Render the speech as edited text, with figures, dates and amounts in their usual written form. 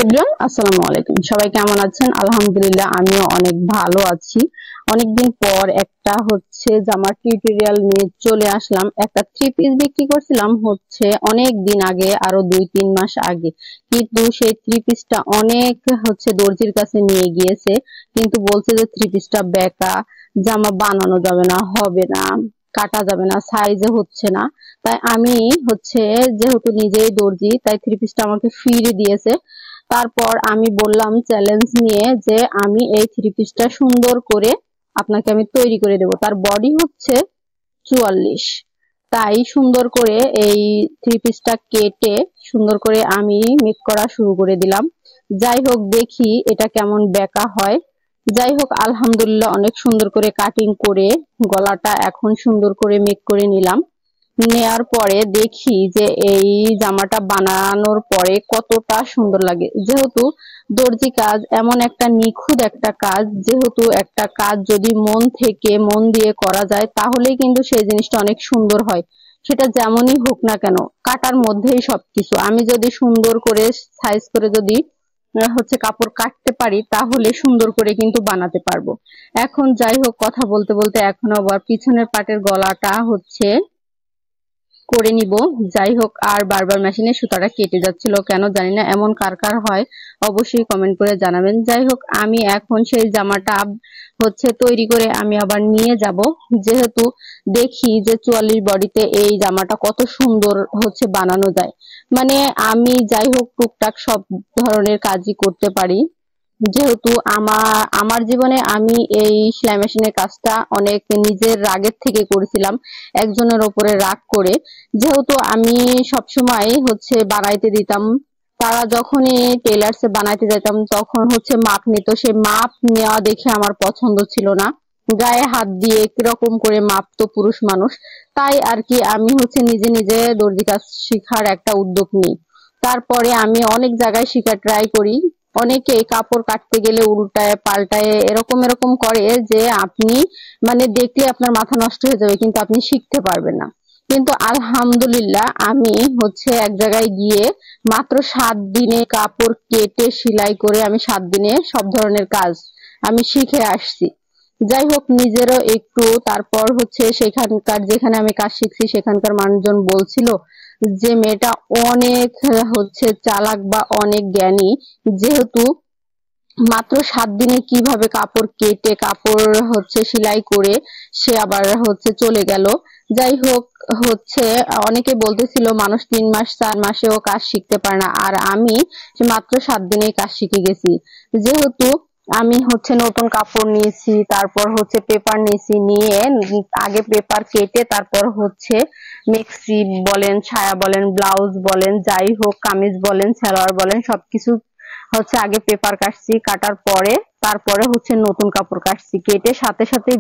Everyone, আসসালামু আলাইকুম। সবাই কেমন আছেন? আলহামদুলিল্লাহ, আমিও অনেক ভালো আছি। অনেকদিন পর একটা জামার টিউটোরিয়াল নিয়ে চলে আসলাম। একটা থ্রি পিস বিক্রি করছিলাম অনেক দিন আগে, আরো 2-3 মাস আগে। কিন্তু সেই থ্রি পিসটা অনেক দর্জির কাছে নিয়ে গিয়েছে, কিন্তু বলছে যে থ্রি পিসটা বেঁকা, জামা বানানো যাবে না, হবে না, কাটা যাবে না, সাইজে হচ্ছে না। তাই আমি যেহেতু নিজেই দর্জি, তাই থ্রি পিসটা আমাকে ফিরিয়ে দিয়েছে। তারপর আমি বললাম চ্যালেঞ্জ নিয়ে যে আমি এই থ্রি পিসটা সুন্দর করে আপনাকে আমি তৈরি করে দেব। তার বডি 44, তাই সুন্দর করে এই থ্রি পিসটা কেটে সুন্দর করে আমি মেক করা শুরু করে দিলাম। যাই হোক, দেখি এটা কেমন বেঁকা হয়। যাই হোক, আলহামদুলিল্লাহ অনেক সুন্দর করে কাটিং করে গলাটা এখন সুন্দর করে মেক করে নিলাম। নেয়ার পরে দেখি যে এই জামাটা বানানোর পরে কতটা সুন্দর লাগে। যেহেতু দর্জি কাজ এমন একটা নিখুঁত একটা কাজ, যেহেতু একটা কাজ যদি মন থেকে মন দিয়ে করা যায় তাহলেই কিন্তু সেই জিনিসটা অনেক সুন্দর হয়। সেটা যেমনই হোক না কেন, কাটার মধ্যেই সবকিছু। আমি যদি সুন্দর করে সাইজ করে যদি কাপড় কাটতে পারি তাহলে সুন্দর করে কিন্তু বানাতে পারবো। এখন যাই হোক, কথা বলতে বলতে এখন আবার পিছনের পাটের গলাটা করে নিব। যাই হোক, আর বারবার মেশিনে সুতাটা কেটে যাচ্ছিল, কেন জানি না। এমন কার কার হয় অবশ্যই কমেন্ট করে জানাবেন। যাই হোক, আমি এখন সেই জামাটা তৈরি করে আমি আবার নিয়ে যাব। যেহেতু দেখি যে 44 বডিতে এই জামাটা কত সুন্দর বানানো যায়। মানে আমি যাই হোক টুকটাক সব ধরনের কাজই করতে পারি। যেহেতু আমার জীবনে আমি এই সেলাই মেশিনের কাজটা অনেক নিজের রাগের থেকে করেছিলাম, একজনের ওপরে রাগ করে। যেহেতু আমি সবসময় বানাইতে দিতাম, তারা যখনই টেলার্সে বানাইতে যেতাম তখন মাপ নিত। সে মাপ নেওয়া দেখে আমার পছন্দ ছিল না। গায়ে হাত দিয়ে কিরকম করে মাপতো পুরুষ মানুষ। তাই আর কি আমি নিজে নিজে দর্জি কাজ শেখার একটা উদ্যোগ নিই। তারপরে আমি অনেক জায়গায় শেখার ট্রাই করি। অনেকে কাপড় কাটতে গেলে উল্টায় পাল্টায় এরকম এরকম করে যে আপনি মানে দেখলে আপনার মাথা নষ্ট হয়ে যাবে, কিন্তু আপনি শিখতে পারবেন না। কিন্তু আলহামদুলিল্লাহ আমি এক জায়গায় গিয়ে মাত্র 7 দিনে কাপড় কেটে সেলাই করে আমি 7 দিনে সব ধরনের কাজ আমি শিখে আসছি। যাই হোক, নিজেরও একটু তারপর সেখানকার যেখানে আমি কাজ শিখছি সেখানকার মানুষজন বলছিল যে মেয়েটা অনেক চালাক বা অনেক জ্ঞানী। যেহেতু মাত্র 7 দিনে কিভাবে কাপড় কেটে কাপড় সেলাই করে সে আবার চলে গেল। যাই হোক, অনেকে বলতেছিল মানুষ 3 মাস 4 মাসেও কাজ শিখতে পারে না, আর আমি মাত্র 7 দিনেই কাজ শিখে গেছি। যেহেতু আমি নতুন কাপড় নিয়েছি, তারপর পেপার নিয়েছি, নিয়ে আগে পেপার কেটে তারপর মেক্সি বলেন, ছায়া বলেন, ব্লাউজ বলেন, যাই হোক কামিজ বলেন, সালোয়ার বলেন, সবকিছু আগে পেপার কাটছি, কাটার পরে তারপরে নতুন কাপড় কাটছি, কেটে সাথে সাথে